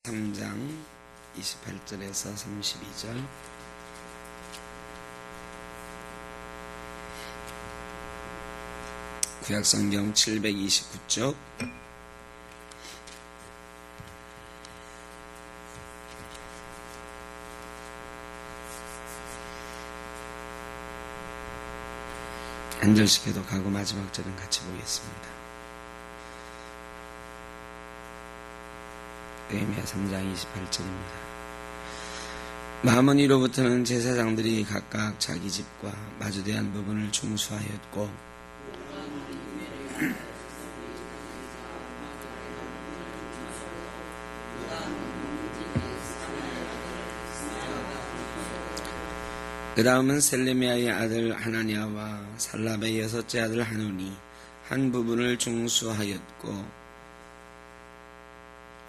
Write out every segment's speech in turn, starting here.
3장 28절에서 32절. 구약성경 729쪽. 한 절씩 해독하고 마지막 절은 같이 보겠습니다. 느헤미야 3장 28절입니다. 마무니로부터는 제사장들이 각각 자기 집과 마주대한 부분을 중수하였고 그 다음은 셀레미야의 아들 하나냐와 살랍의 여섯째 아들 하논이 한 부분을 중수하였고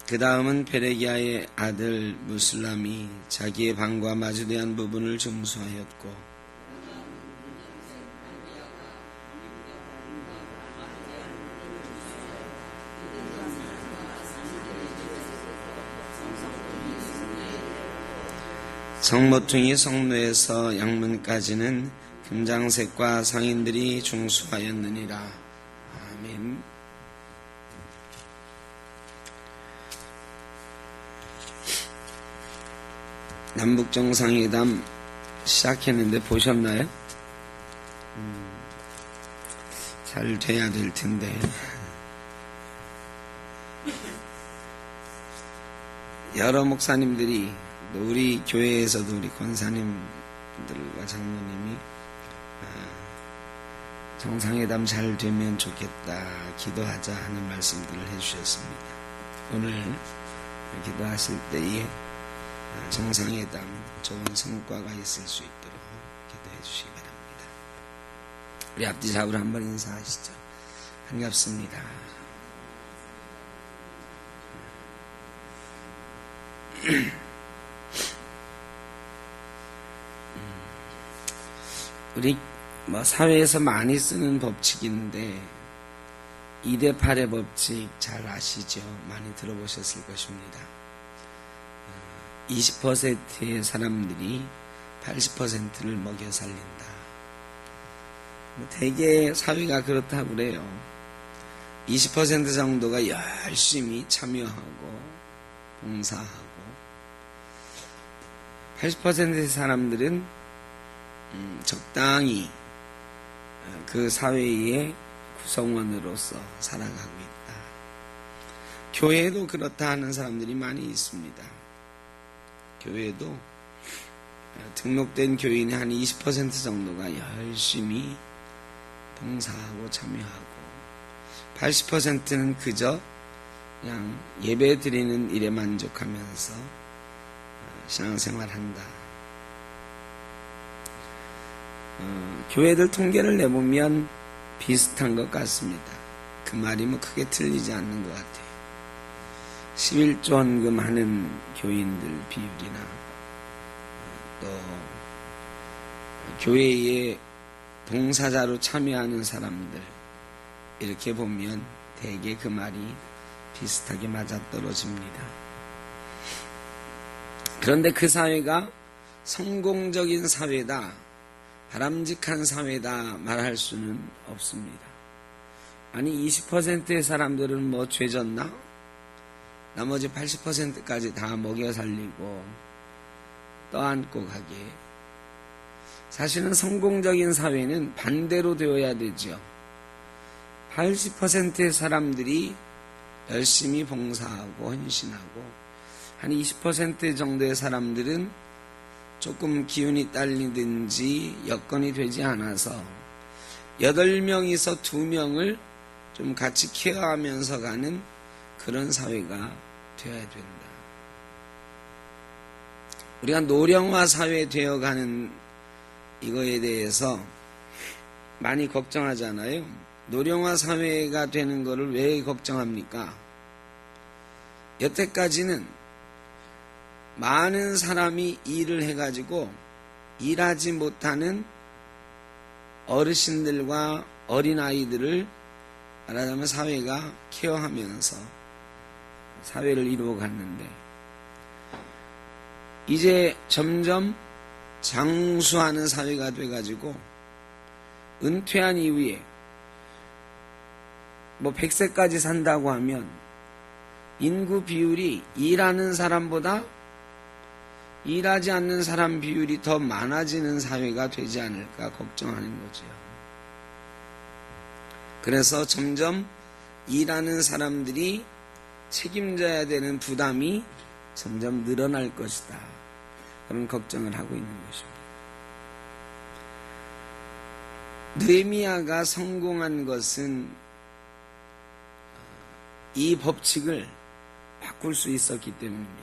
그 다음은 베레기야의 아들 무슬람이 자기의 방과 마주대한 부분을 중수하였고 성모퉁이 성로에서 양문까지는 금장색과 상인들이 중수하였느니라. 아멘. 남북정상회담 시작했는데 보셨나요? 잘 돼야 될 텐데. 여러 목사님들이 우리 교회에서도 우리 권사님들과 장로님이 정상회담 잘 되면 좋겠다, 기도하자 하는 말씀들을 해주셨습니다. 오늘 기도하실 때에 정상회담 좋은 성과가 있을 수 있도록 기도해 주시기 바랍니다. 우리 앞뒤 좌우로 한번 인사하시죠. 반갑습니다. 우리 사회에서 많이 쓰는 법칙인데 2대8의 법칙 잘 아시죠? 많이 들어보셨을 것입니다. 20%의 사람들이 80%를 먹여 살린다. 대개 사회가 그렇다고 그래요. 20% 정도가 열심히 참여하고 봉사하고 80%의 사람들은 적당히 그 사회의 구성원으로서 살아가고 있다. 교회도 그렇다 하는 사람들이 많이 있습니다. 교회도 등록된 교인의 한 20% 정도가 열심히 봉사하고 참여하고 80%는 그저 그냥 예배 드리는 일에 만족하면서 신앙생활한다. 교회들 통계를 내보면 비슷한 것 같습니다. 그 말이 크게 틀리지 않는 것 같아요. 11조 헌금하는 교인들 비율이나 또 교회에 봉사자로 참여하는 사람들 이렇게 보면 대개 그 말이 비슷하게 맞아떨어집니다. 그런데 그 사회가 성공적인 사회다, 바람직한 사회다 말할 수는 없습니다. 아니 20%의 사람들은 죄졌나? 나머지 80%까지 다 먹여 살리고 떠안고 가게. 사실은 성공적인 사회는 반대로 되어야 되죠. 80%의 사람들이 열심히 봉사하고 헌신하고 한 20% 정도의 사람들은 조금 기운이 딸리든지 여건이 되지 않아서 8명이서 2명을 좀 같이 케어하면서 가는 그런 사회가 되어야 된다. 우리가 노령화 사회 되어가는 이거에 대해서 많이 걱정하잖아요. 노령화 사회가 되는 것을 왜 걱정합니까? 여태까지는 많은 사람이 일을 해가지고 일하지 못하는 어르신들과 어린아이들을 말하자면 사회가 케어하면서 사회를 이루어 갔는데 이제 점점 장수하는 사회가 돼가지고 은퇴한 이후에 100세까지 산다고 하면 인구 비율이 일하는 사람보다 일하지 않는 사람 비율이 더 많아지는 사회가 되지 않을까 걱정하는 거죠. 그래서 점점 일하는 사람들이 책임져야 되는 부담이 점점 늘어날 것이다. 그런 걱정을 하고 있는 것입니다. 느헤미야가 성공한 것은 이 법칙을 바꿀 수 있었기 때문입니다.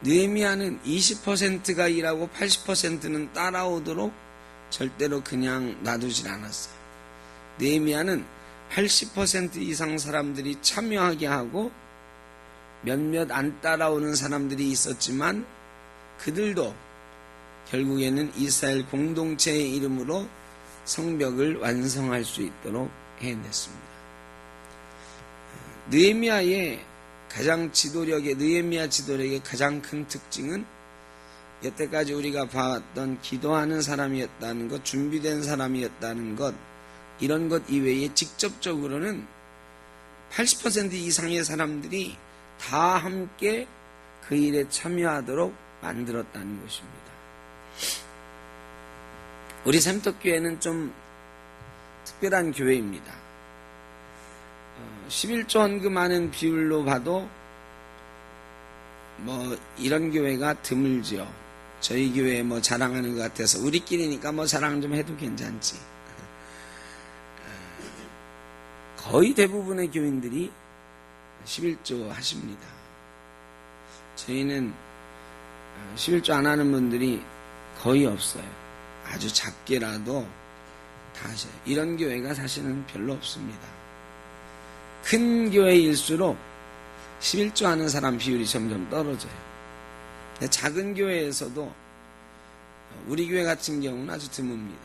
느헤미야는 20%가 일하고 80%는 따라오도록 절대로 그냥 놔두질 않았어요. 느헤미야는 80% 이상 사람들이 참여하게 하고 몇몇 안 따라오는 사람들이 있었지만 그들도 결국에는 이스라엘 공동체의 이름으로 성벽을 완성할 수 있도록 해냈습니다. 느헤미야의 느헤미야 지도력의 가장 큰 특징은 여태까지 우리가 봐왔던 기도하는 사람이었다는 것, 준비된 사람이었다는 것, 이런 것 이외에 직접적으로는 80% 이상의 사람들이 다 함께 그 일에 참여하도록 만들었다는 것입니다. 우리 샘터교회는 좀 특별한 교회입니다. 11조 헌금하는 비율로 봐도 이런 교회가 드물죠. 저희 교회 자랑하는 것 같아서 우리끼리니까 자랑 좀 해도 괜찮지. 거의 대부분의 교인들이 11조 하십니다. 저희는 11조 안 하는 분들이 거의 없어요. 아주 작게라도 다 하셔요. 이런 교회가 사실은 별로 없습니다. 큰 교회일수록 11조 하는 사람 비율이 점점 떨어져요. 작은 교회에서도 우리 교회 같은 경우는 아주 드뭅니다.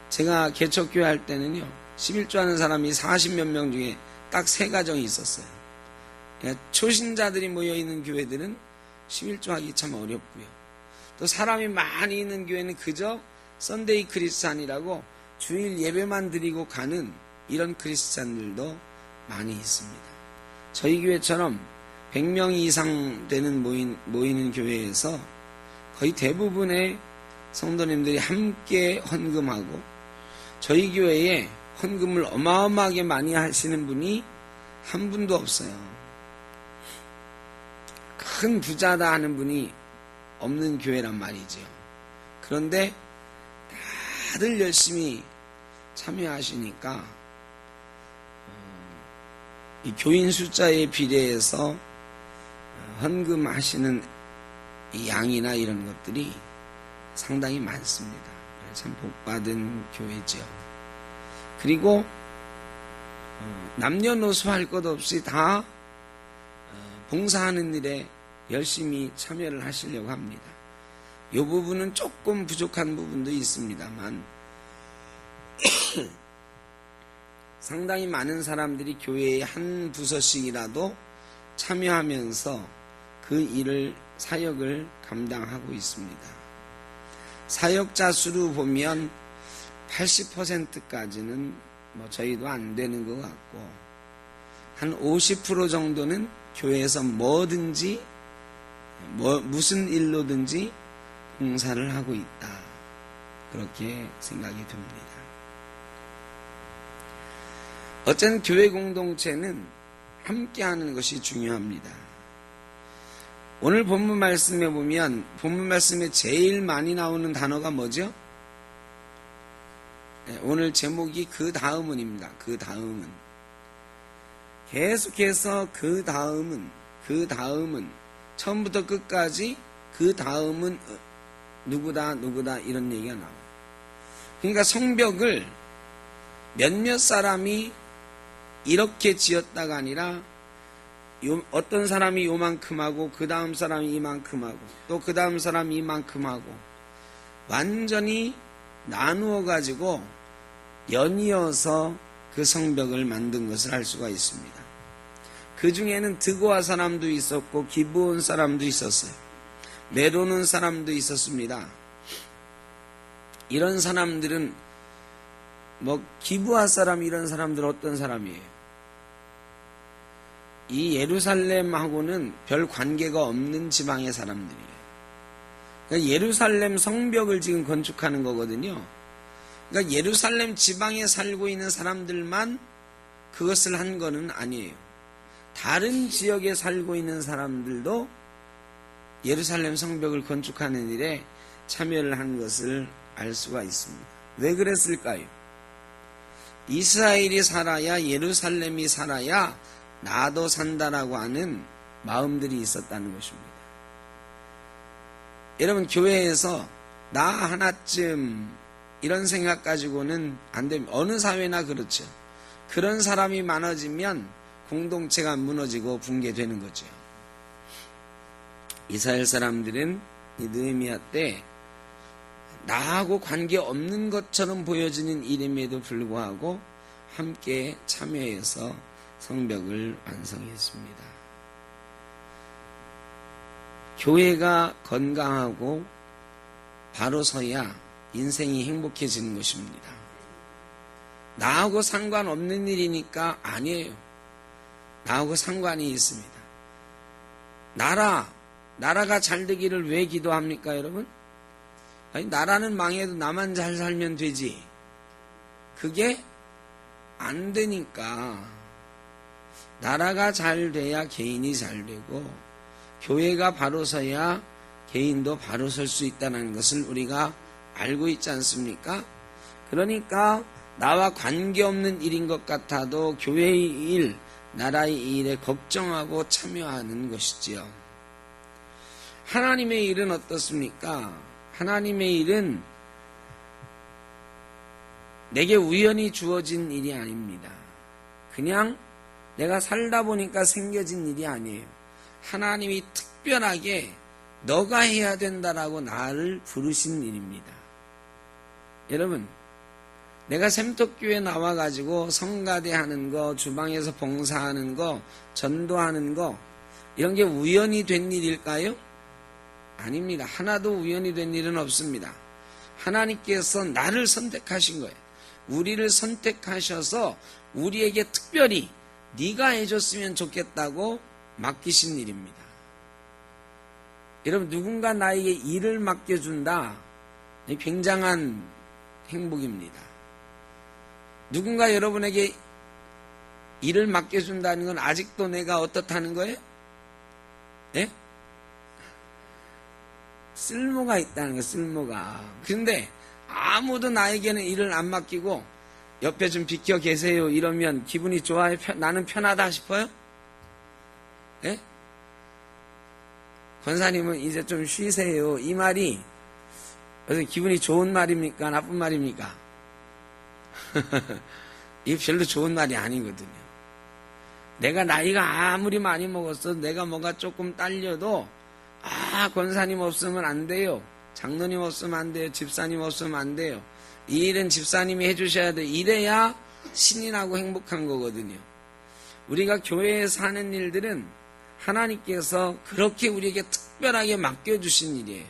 제가 개척교회 할 때는요, 11조 하는 사람이 40몇 명 중에 딱 3가정이 있었어요. 초신자들이 모여있는 교회들은 11조 하기 참 어렵고요. 또 사람이 많이 있는 교회는 그저 썬데이 크리스찬이라고 주일 예배만 드리고 가는 이런 크리스찬들도 많이 있습니다. 저희 교회처럼 100명 이상 되는 모이는 교회에서 거의 대부분의 성도님들이 함께 헌금하고, 저희 교회에 헌금을 어마어마하게 많이 하시는 분이 한 분도 없어요. 큰 부자다 하는 분이 없는 교회란 말이죠. 그런데 다들 열심히 참여하시니까 이 교인 숫자에 비례해서 헌금하시는 이 양이나 이런 것들이 상당히 많습니다. 참 복받은 교회죠. 그리고 남녀노소 할 것 없이 다 봉사하는 일에 열심히 참여를 하시려고 합니다. 이 부분은 조금 부족한 부분도 있습니다만 상당히 많은 사람들이 교회의 한 부서씩이라도 참여하면서 그 일을, 사역을 감당하고 있습니다. 사역자 수로 보면 80%까지는 저희도 안 되는 것 같고, 한 50% 정도는 교회에서 뭐든지 무슨 일로든지 봉사를 하고 있다, 그렇게 생각이 듭니다. 어쨌든 교회 공동체는 함께하는 것이 중요합니다. 오늘 본문 말씀에 보면, 본문 말씀에 제일 많이 나오는 단어가 뭐죠? 오늘 제목이 그 다음은입니다. 그 다음은. 계속해서 그 다음은, 처음부터 끝까지 그 다음은 누구다 이런 얘기가 나와요. 그러니까 성벽을 몇몇 사람이 이렇게 지었다가 아니라 어떤 사람이 요만큼 하고 그 다음 사람이 이만큼 하고 또 그 다음 사람이 이만큼 하고 완전히 나누어 가지고 연이어서 그 성벽을 만든 것을 알 수가 있습니다. 그 중에는 드고아 사람도 있었고 기브온 사람도 있었어요. 메로는 사람도 있었습니다. 이런 사람들은 기브아 사람 이런 사람들은 어떤 사람이에요? 이 예루살렘하고는 별 관계가 없는 지방의 사람들이에요. 그러니까 예루살렘 성벽을 지금 건축하는 거거든요. 그러니까 예루살렘 지방에 살고 있는 사람들만 그것을 한 거는 아니에요. 다른 지역에 살고 있는 사람들도 예루살렘 성벽을 건축하는 일에 참여를 한 것을 알 수가 있습니다. 왜 그랬을까요? 이스라엘이 살아야, 예루살렘이 살아야 나도 산다라고 하는 마음들이 있었다는 것입니다. 여러분, 교회에서 나 하나쯤 이런 생각 가지고는 안 됩니다. 어느 사회나 그렇죠. 그런 사람이 많아지면 공동체가 무너지고 붕괴되는 거죠. 이스라엘 사람들은 이 느헤미야 때 나하고 관계없는 것처럼 보여지는 일임에도 불구하고 함께 참여해서 성벽을 완성했습니다. 교회가 건강하고 바로 서야 인생이 행복해지는 것입니다. 나하고 상관없는 일이니까 아니에요. 나하고 상관이 있습니다. 나라가 잘 되기를 왜 기도합니까, 여러분? 아니, 나라는 망해도 나만 잘 살면 되지. 그게 안 되니까 나라가 잘 돼야 개인이 잘 되고 교회가 바로 서야 개인도 바로 설 수 있다는 것을 우리가 알고 있지 않습니까? 그러니까 나와 관계없는 일인 것 같아도 교회의 일, 나라의 일에 걱정하고 참여하는 것이지요. 하나님의 일은 어떻습니까? 하나님의 일은 내게 우연히 주어진 일이 아닙니다. 그냥 내가 살다 보니까 생겨진 일이 아니에요. 하나님이 특별하게 너가 해야 된다라고 나를 부르신 일입니다. 여러분, 내가 샘떡교회 나와가지고 성가대 하는 거, 주방에서 봉사하는 거, 전도하는 거, 이런 게 우연히 된 일일까요? 아닙니다. 하나도 우연히 된 일은 없습니다. 하나님께서 나를 선택하신 거예요. 우리를 선택하셔서 우리에게 특별히 네가 해줬으면 좋겠다고 맡기신 일입니다. 여러분, 누군가 나에게 일을 맡겨준다. 굉장한 행복입니다. 누군가 여러분에게 일을 맡겨준다는 건 아직도 내가 어떻다는 거예요? 예? 쓸모가 있다는 거예요, 쓸모가. 그런데 아무도 나에게는 일을 안 맡기고 옆에 좀 비켜 계세요 이러면 기분이 좋아요? 나는 편하다 싶어요? 예? 권사님은 이제 좀 쉬세요. 이 말이 기분이 좋은 말입니까? 나쁜 말입니까? 이게 별로 좋은 말이 아니거든요. 내가 나이가 아무리 많이 먹었어도 내가 뭐가 조금 딸려도 권사님 없으면 안 돼요. 장로님 없으면 안 돼요. 집사님 없으면 안 돼요. 이 일은 집사님이 해주셔야 돼요. 이래야 신이 나고 행복한 거거든요. 우리가 교회에서 하는 일들은 하나님께서 그렇게 우리에게 특별하게 맡겨주신 일이에요.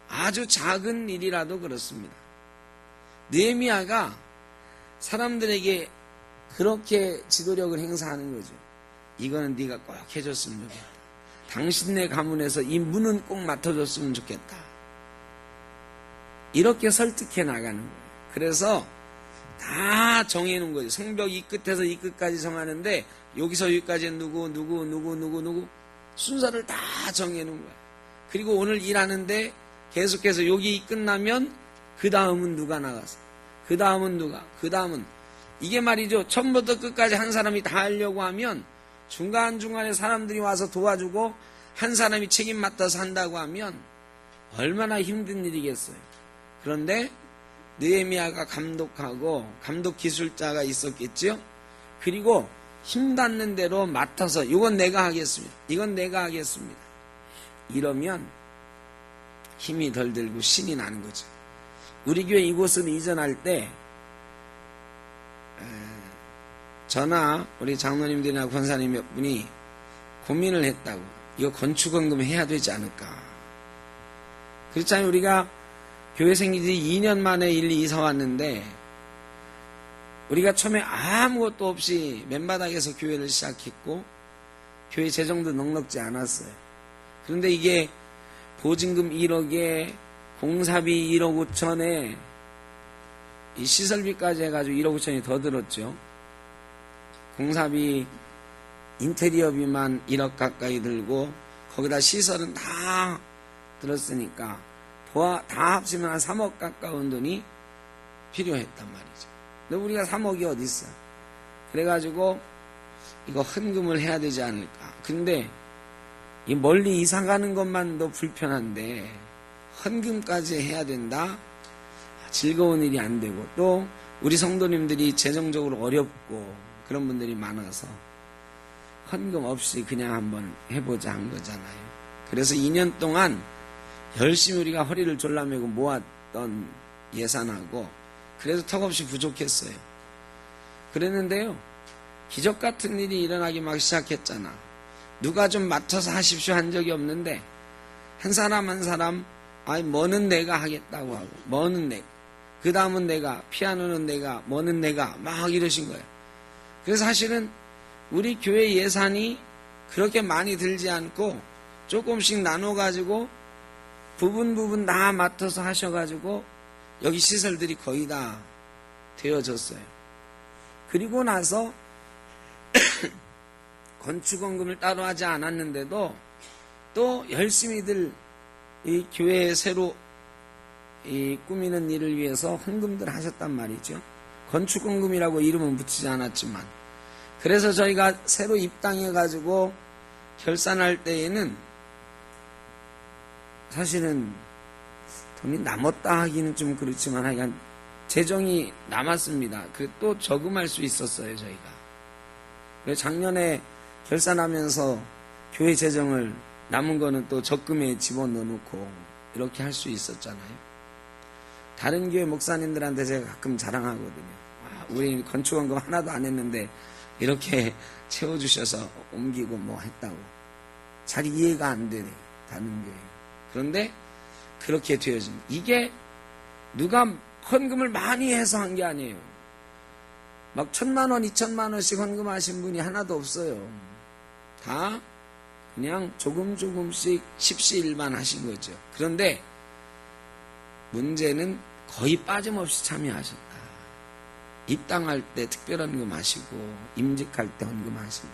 아주 작은 일이라도 그렇습니다. 느헤미야가 사람들에게 그렇게 지도력을 행사하는 거죠. 이거는 네가 꼭 해줬으면 좋겠다. 당신네 가문에서 이 문은 꼭 맡아줬으면 좋겠다. 이렇게 설득해 나가는 거예요. 그래서 다 정해놓은 거죠. 성벽 이 끝에서 이 끝까지 정하는데 여기서 여기까지는 누구 순서를 다 정해놓은 거예요. 그리고 오늘 일하는데 계속해서 여기 끝나면 그 다음은 누가 나가서 그 다음은 누가 그 다음은 이게 말이죠. 처음부터 끝까지 한 사람이 다 하려고 하면 중간중간에 사람들이 와서 도와주고 한 사람이 책임 맡아서 한다고 하면 얼마나 힘든 일이겠어요. 그런데 느헤미야가 감독하고 감독 기술자가 있었겠죠. 그리고 힘닿는 대로 맡아서 이건 내가 하겠습니다. 이건 내가 하겠습니다. 이러면 힘이 덜 들고 신이 나는 거죠. 우리 교회 이곳을 이전할 때 저나 우리 장로님들이나 권사님 몇 분이 고민을 했다고. 이거 건축원금 해야 되지 않을까. 그렇잖아요. 우리가 교회 생긴 지 2년 만에 일리 이사 왔는데 우리가 처음에 아무것도 없이 맨바닥에서 교회를 시작했고 교회 재정도 넉넉지 않았어요. 그런데 이게 보증금 1억에 공사비 1억 5천에 이 시설비까지 해가지고 1억 5천이 더 들었죠. 공사비 인테리어비만 1억 가까이 들고 거기다 시설은 다 들었으니까 다 합치면 한 3억 가까운 돈이 필요했단 말이죠. 근데 우리가 3억이 어디 있어? 그래가지고 이거 헌금을 해야 되지 않을까. 근데 이 멀리 이사 가는 것만도 불편한데 헌금까지 해야 된다? 즐거운 일이 안 되고 또 우리 성도님들이 재정적으로 어렵고 그런 분들이 많아서 헌금 없이 그냥 한번 해보자 한 거잖아요. 그래서 2년 동안 열심히 우리가 허리를 졸라매고 모았던 예산하고 그래도 턱없이 부족했어요. 그랬는데요. 기적 같은 일이 일어나기 막 시작했잖아. 누가 좀 맡아서 하십시오 한 적이 없는데 한 사람 한 사람 뭐는 내가 하겠다고 하고 뭐는 내가 그 다음은 내가 피아노는 내가 뭐는 내가 막 이러신 거예요. 그래서 사실은 우리 교회 예산이 그렇게 많이 들지 않고 조금씩 나눠가지고 부분 다 맡아서 하셔가지고 여기 시설들이 거의 다 되어졌어요. 그리고 나서 건축원금을 따로 하지 않았는데도 또 열심히들 이 교회 새로 이 꾸미는 일을 위해서 헌금들 하셨단 말이죠. 건축원금이라고 이름은 붙이지 않았지만 그래서 저희가 새로 입당해가지고 결산할 때에는 사실은 돈이 남았다 하기는 좀 그렇지만 하여간 재정이 남았습니다. 그 또 저금할 수 있었어요 저희가. 그래서 작년에 결산하면서 교회 재정을 남은 거는 또 적금에 집어넣어놓고 이렇게 할 수 있었잖아요. 다른 교회 목사님들한테 제가 가끔 자랑하거든요. 우리 건축원금 하나도 안 했는데 이렇게 채워주셔서 옮기고 뭐 했다고. 잘 이해가 안 되네 다른 교회. 그런데 그렇게 되어진 이게 누가 헌금을 많이 해서 한 게 아니에요. 막 1,000만 원, 2,000만 원씩 헌금하신 분이 하나도 없어요. 다 그냥 조금씩 십시일반 하신 거죠. 그런데 문제는 거의 빠짐없이 참여하셨다. 입당할 때 특별 헌금하시고 임직할 때 헌금하시고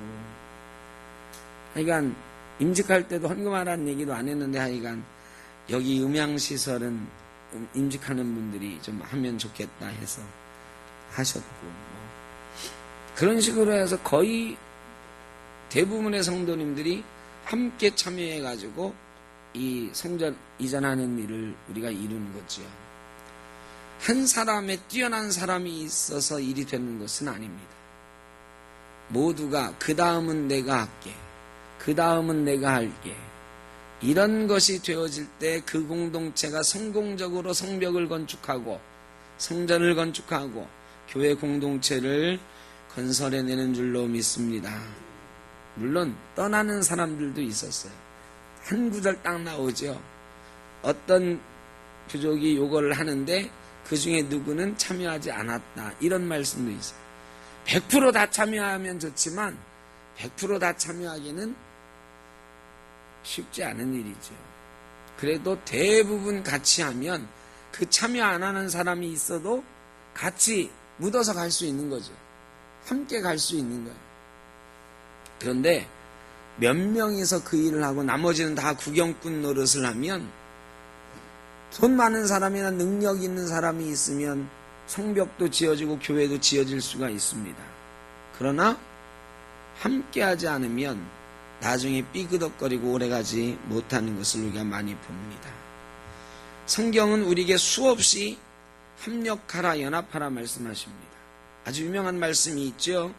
하여간 임직할 때도 헌금하라는 얘기도 안 했는데 하여간 여기 음향시설은 임직하는 분들이 좀 하면 좋겠다 해서 하셨고 그런 식으로 해서 거의 대부분의 성도님들이 함께 참여해가지고 이 성전 이전하는 일을 우리가 이루는 거죠. 한 사람의 뛰어난 사람이 있어서 일이 되는 것은 아닙니다. 모두가 그 다음은 내가 할게. 그 다음은 내가 할게. 이런 것이 되어질 때 그 공동체가 성공적으로 성벽을 건축하고 성전을 건축하고 교회 공동체를 건설해내는 줄로 믿습니다. 물론 떠나는 사람들도 있었어요. 한 구절 딱 나오죠. 어떤 부족이 요거를 하는데 그 중에 누구는 참여하지 않았다. 이런 말씀도 있어요. 100% 다 참여하면 좋지만 100% 다 참여하기는 쉽지 않은 일이죠. 그래도 대부분 같이 하면 그 참여 안 하는 사람이 있어도 같이 묻어서 갈 수 있는 거죠. 함께 갈 수 있는 거예요. 그런데 몇 명이서 그 일을 하고 나머지는 다 구경꾼 노릇을 하면 돈 많은 사람이나 능력 있는 사람이 있으면 성벽도 지어지고 교회도 지어질 수가 있습니다. 그러나 함께 하지 않으면 나중에 삐그덕거리고 오래가지 못하는 것을 우리가 많이 봅니다. 성경은 우리에게 수없이 협력하라 연합하라 말씀하십니다. 아주 유명한 말씀이 있죠.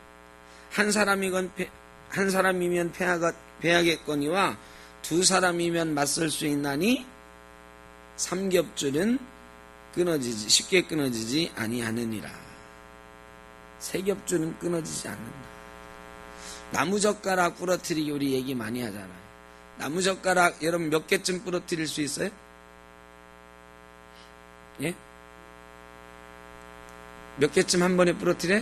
한 사람이면 패하겠거니와 두 사람이면 맞설 수 있나니 삼겹줄은 쉽게 끊어지지 아니하느니라. 세겹줄은 끊어지지 않는다. 나무젓가락 부러뜨리기 우리 얘기 많이 하잖아요. 나무젓가락 여러분 몇 개쯤 부러뜨릴 수 있어요? 예? 몇 개쯤 한 번에 부러뜨려?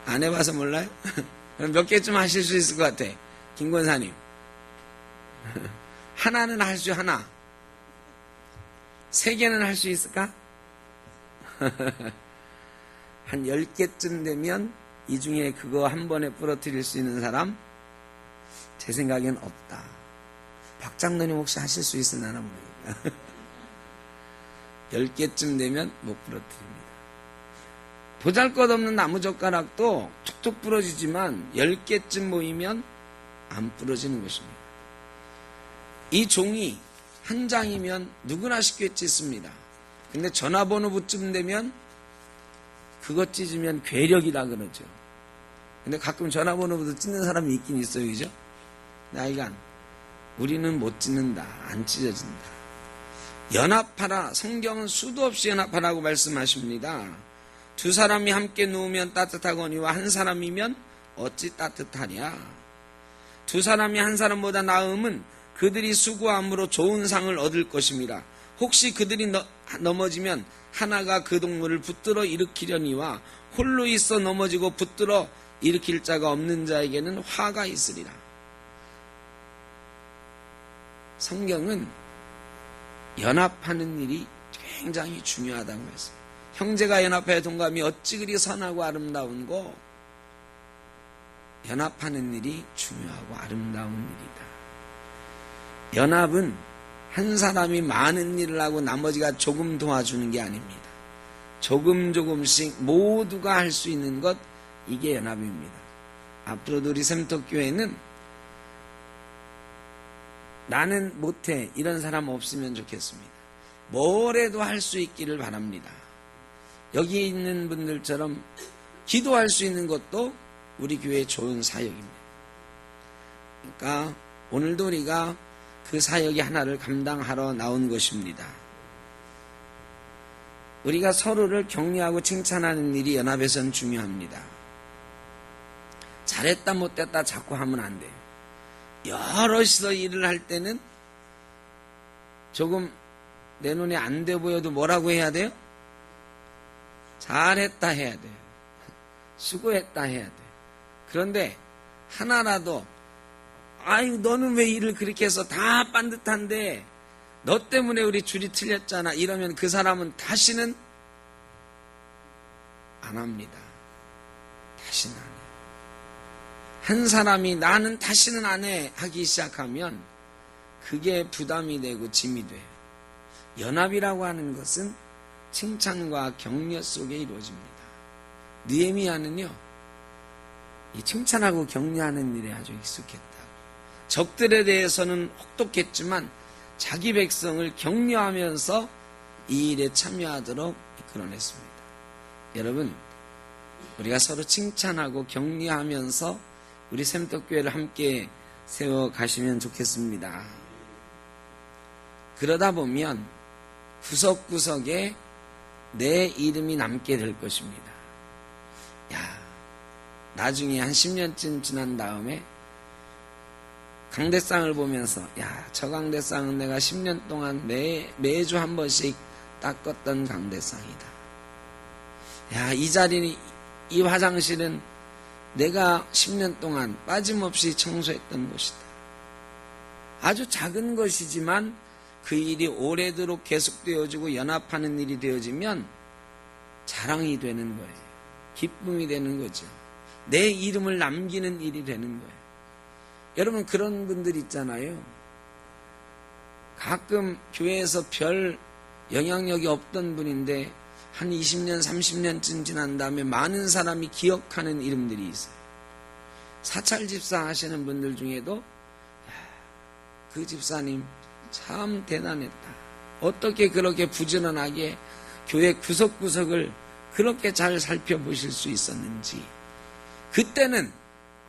안 해봐서 몰라요? 그럼 몇 개쯤 하실 수 있을 것 같아. 김권사님. 하나는 할 수 하나. 3개는 할 수 있을까? 한 10개쯤 되면 이 중에 그거 한 번에 부러뜨릴 수 있는 사람? 제 생각엔 없다. 박 장로님 혹시 하실 수 있으나 모르겠다. 10개쯤 되면 못 부러뜨립니다. 보잘것없는 나무젓가락도 툭툭 부러지지만 10개쯤 모이면 안 부러지는 것입니다. 이 종이 한 장이면 누구나 쉽게 찢습니다. 근데 전화번호부쯤 되면 그거 찢으면 괴력이라 그러죠. 근데 가끔 전화번호부터 찢는 사람이 있긴 있어요. 그죠? 나이간 우리는 못 찢는다. 안 찢어진다. 연합하라. 성경은 수도 없이 연합하라고 말씀하십니다. 2 사람이 함께 누우면 따뜻하거니와 한 사람이면 어찌 따뜻하랴. 2 사람이 한 사람보다 나음은 그들이 수고함으로 좋은 상을 얻을 것입니다. 혹시 그들이 넘어지면 하나가 그 동물을 붙들어 일으키려니와 홀로 있어 넘어지고 붙들어 일으킬 자가 없는 자에게는 화가 있으리라. 성경은 연합하는 일이 굉장히 중요하다고 했어요. 형제가 연합하여 동감이 어찌 그리 선하고 아름다운고. 연합하는 일이 중요하고 아름다운 일이다. 연합은 한 사람이 많은 일을 하고 나머지가 조금 도와주는 게 아닙니다. 조금씩 모두가 할 수 있는 것, 이게 연합입니다. 앞으로도 우리 샘터교회는 나는 못해 이런 사람 없으면 좋겠습니다. 뭐래도 할 수 있기를 바랍니다. 여기 있는 분들처럼 기도할 수 있는 것도 우리 교회의 좋은 사역입니다. 그러니까 오늘도 우리가 그 사역이 하나를 감당하러 나온 것입니다. 우리가 서로를 격려하고 칭찬하는 일이 연합에서는 중요합니다. 잘했다 못했다 자꾸 하면 안 돼요. 여럿이서 일을 할 때는 조금 내 눈에 안 돼 보여도 뭐라고 해야 돼요? 잘했다 해야 돼요. 수고했다 해야 돼요. 그런데 하나라도 아유 너는 왜 일을 그렇게 해서 다 빤듯한데 너 때문에 우리 줄이 틀렸잖아 이러면 그 사람은 다시는 안 합니다. 다시는 안 해요. 한 사람이 나는 다시는 안 해 하기 시작하면 그게 부담이 되고 짐이 돼요. 연합이라고 하는 것은 칭찬과 격려 속에 이루어집니다. 느헤미야는요 이 칭찬하고 격려하는 일에 아주 익숙했다. 적들에 대해서는 혹독했지만 자기 백성을 격려하면서 이 일에 참여하도록 이끌어냈습니다. 여러분 우리가 서로 칭찬하고 격려하면서 우리 샘떡교회를 함께 세워가시면 좋겠습니다. 그러다 보면 구석구석에 내 이름이 남게 될 것입니다. 야, 나중에 한 10년쯤 지난 다음에 강대상을 보면서 야, 저 강대상은 내가 10년 동안 매주 한 번씩 닦았던 강대상이다. 야, 이 자리는 이 화장실은 내가 10년 동안 빠짐없이 청소했던 곳이다. 아주 작은 것이지만 그 일이 오래도록 계속되어지고 연합하는 일이 되어지면 자랑이 되는 거예요. 기쁨이 되는 거죠. 내 이름을 남기는 일이 되는 거예요. 여러분 그런 분들 있잖아요. 가끔 교회에서 별 영향력이 없던 분인데 한 20년, 30년쯤 지난 다음에 많은 사람이 기억하는 이름들이 있어요. 사찰 집사 하시는 분들 중에도 그 집사님 참 대단했다. 어떻게 그렇게 부지런하게 교회 구석구석을 그렇게 잘 살펴보실 수 있었는지. 그때는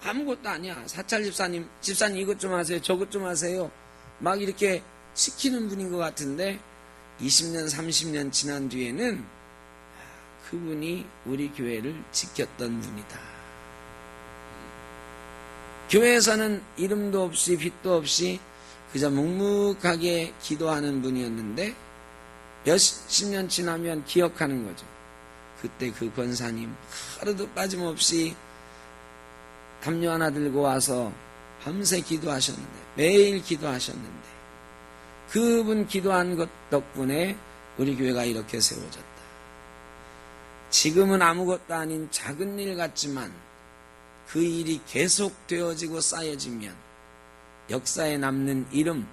아무것도 아니야. 사찰 집사님 이것 좀 하세요. 저것 좀 하세요. 막 이렇게 시키는 분인 것 같은데 20년, 30년 지난 뒤에는 그분이 우리 교회를 지켰던 분이다. 교회에서는 이름도 없이 빛도 없이 그저 묵묵하게 기도하는 분이었는데 몇십 년 지나면 기억하는 거죠. 그때 그 권사님 하루도 빠짐없이 담요 하나 들고 와서 밤새 기도하셨는데, 매일 기도하셨는데, 그분 기도한 것 덕분에 우리 교회가 이렇게 세워졌다. 지금은 아무것도 아닌 작은 일 같지만 그 일이 계속 되어지고 쌓여지면 역사에 남는 이름,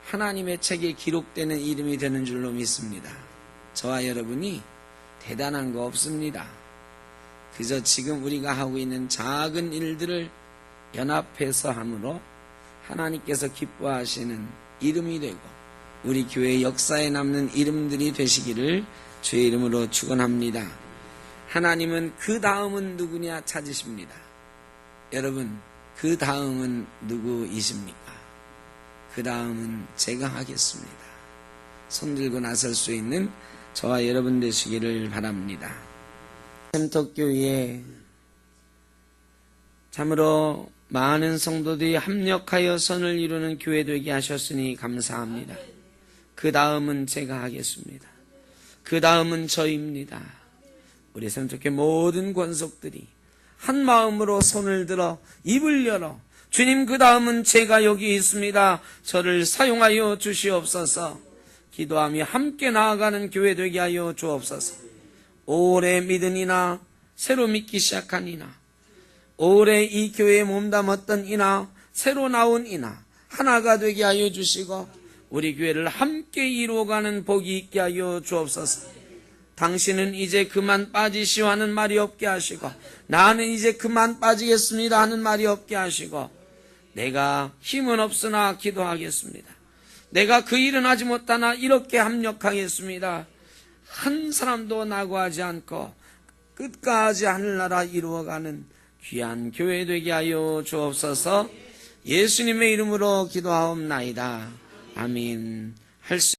하나님의 책에 기록되는 이름이 되는 줄로 믿습니다. 저와 여러분이 대단한 거 없습니다. 그저 지금 우리가 하고 있는 작은 일들을 연합해서 함으로 하나님께서 기뻐하시는 이름이 되고 우리 교회의 역사에 남는 이름들이 되시기를 주의 이름으로 축원합니다. 하나님은 그 다음은 누구냐 찾으십니다. 여러분, 그 다음은 누구이십니까? 그 다음은 제가 하겠습니다. 손들고 나설 수 있는 저와 여러분 되시기를 바랍니다. 샘덕교회에 참으로 많은 성도들이 합력하여 선을 이루는 교회 되게 하셨으니 감사합니다. 그 다음은 제가 하겠습니다. 그 다음은 저입니다. 우리 샘덕교회 모든 권속들이 한 마음으로 손을 들어 입을 열어 주님, 그 다음은 제가 여기 있습니다. 저를 사용하여 주시옵소서. 기도하며 함께 나아가는 교회 되게 하여 주옵소서. 오래 믿은 이나 새로 믿기 시작한 이나 오래 이 교회에 몸담았던 이나 새로 나온 이나 하나가 되게 하여 주시고 우리 교회를 함께 이루어가는 복이 있게 하여 주옵소서. 당신은 이제 그만 빠지시오 하는 말이 없게 하시고 나는 이제 그만 빠지겠습니다 하는 말이 없게 하시고 내가 힘은 없으나 기도하겠습니다. 내가 그 일은 하지 못하나 이렇게 합력하겠습니다. 한 사람도 낙오하지 않고 끝까지 하늘나라 이루어가는 귀한 교회 되게 하여 주옵소서. 예수님의 이름으로 기도하옵나이다. 아멘. 할 수